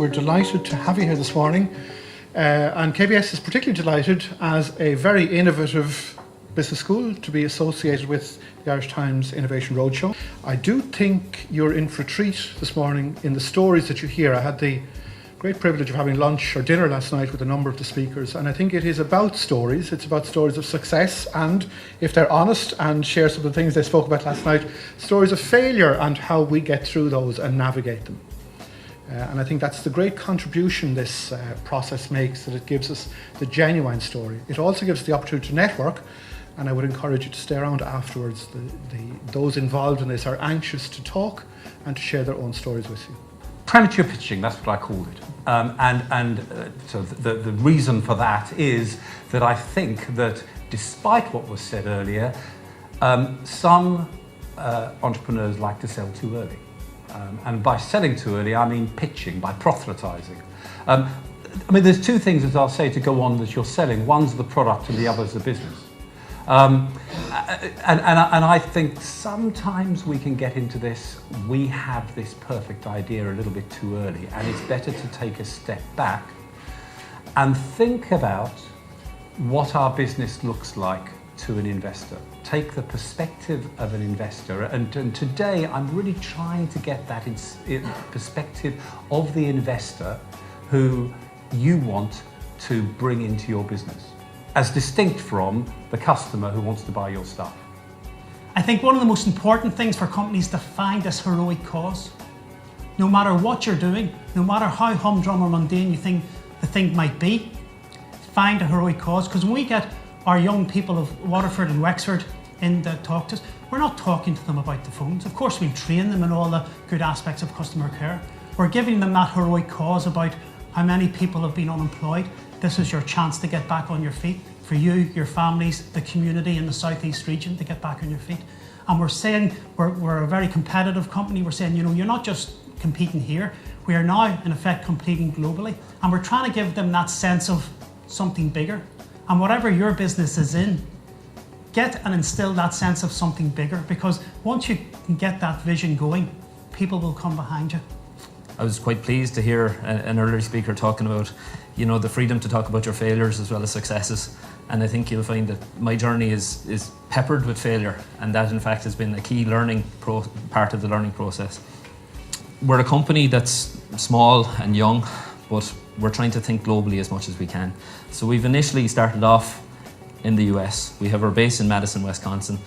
We're delighted to have you here this morning. And KBS is particularly delighted as a very innovative business school to be associated with the Irish Times Innovation Roadshow. I do think you're in for a treat this morning in the stories that you hear. I had the great privilege of having lunch or dinner last night with a number of the speakers, and I think it is about stories. It's about stories of success, and if they're honest and share some of the things they spoke about last night, stories of failure and how we get through those and navigate them. And I think that's the great contribution this process makes, that it gives us the genuine story. It also gives us the opportunity to network, and I would encourage you to stay around afterwards. Those involved in this are anxious to talk and to share their own stories with you. Premature pitching, that's what I called it. So the reason for that is that I think that despite what was said earlier, some entrepreneurs like to sell too early. And by selling too early, I mean pitching, by proselytizing. I mean, there's two things, as I'll say, to go on that you're selling. One's the product and the other's the business. And I think sometimes we can get into this, we have this perfect idea a little bit too early, and it's better to take a step back and think about what our business looks like to an investor. Take the perspective of an investor, and today I'm really trying to get that in perspective of the investor who you want to bring into your business, as distinct from the customer who wants to buy your stuff. I think one of the most important things for companies to find this heroic cause. No matter what you're doing, no matter how humdrum or mundane you think the thing might be, find a heroic cause. Because when we get our young people of Waterford and Wexford in to talk to us, we're not talking to them about the phones. Of course, we've trained them in all the good aspects of customer care. We're giving them that heroic cause about how many people have been unemployed. This is your chance to get back on your feet. For you, your families, the community in the Southeast region to get back on your feet. And we're saying we're a very competitive company. We're saying, you know, you're not just competing here. We are now, in effect, competing globally. And we're trying to give them that sense of something bigger. And whatever your business is in, get and instill that sense of something bigger, because once you can get that vision going, people will come behind you. I was quite pleased to hear an earlier speaker talking about, you know, the freedom to talk about your failures as well as successes. And I think you'll find that my journey is peppered with failure, and that in fact has been a key part of the learning process. We're a company that's small and young, but we're trying to think globally as much as we can. So we've initially started off in the US. We have our base in Madison, Wisconsin.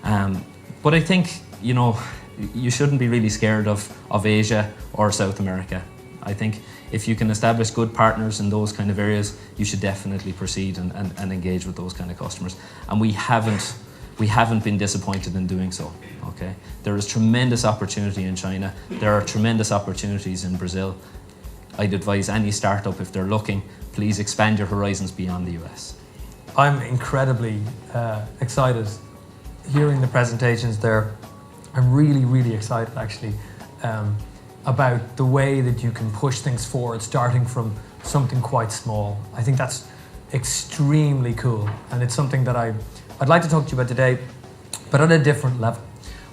But I think, you know, you shouldn't be really scared of Asia or South America. I think if you can establish good partners in those kind of areas, you should definitely proceed and engage with those kind of customers. And we haven't been disappointed in doing so. Okay, there is tremendous opportunity in China. There are tremendous opportunities in Brazil. I'd advise any startup, if they're looking, please expand your horizons beyond the US. I'm incredibly excited hearing the presentations there. I'm really, really excited actually about the way that you can push things forward, starting from something quite small. I think that's extremely cool, and it's something that I'd like to talk to you about today, but at a different level.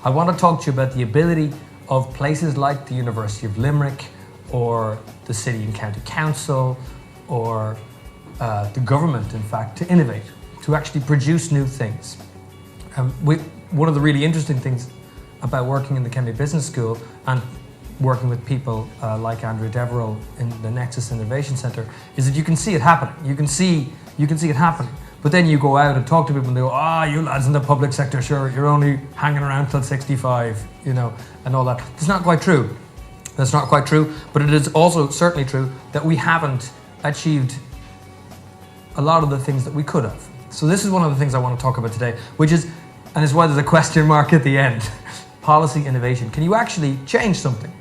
I want to talk to you about the ability of places like the University of Limerick, or the City and County Council, or the government, in fact, to innovate, to actually produce new things. One of the really interesting things about working in the Kemmy Business School and working with people like Andrew Deverell in the Nexus Innovation Centre is that you can see it happening. You can see it happening. But then you go out and talk to people and they go, you lads in the public sector, sure, you're only hanging around till 65, you know, and all that. That's not quite true. That's not quite true, but it is also certainly true that we haven't achieved a lot of the things that we could have. So this is one of the things I want to talk about today, which is, and it's why there's a question mark at the end, policy innovation. Can you actually change something?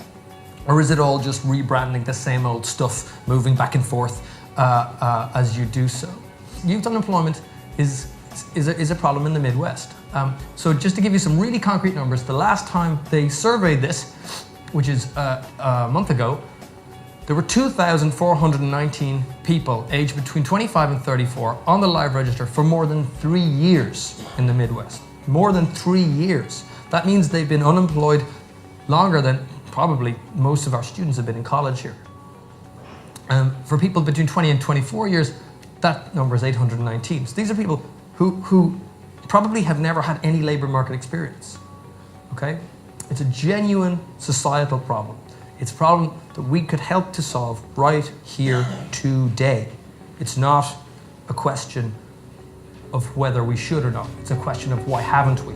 Or is it all just rebranding the same old stuff, moving back and forth as you do so? Youth unemployment is a problem in the Midwest. So just to give you some really concrete numbers, the last time they surveyed this, which is a month ago, there were 2,419 people aged between 25 and 34 on the live register for more than 3 years in the Midwest. More than 3 years. That means they've been unemployed longer than probably most of our students have been in college here. For people between 20 and 24 years, that number is 819. So these are people who probably have never had any labour market experience. Okay? It's a genuine societal problem. It's a problem that we could help to solve right here today. It's not a question of whether we should or not. It's a question of why haven't we?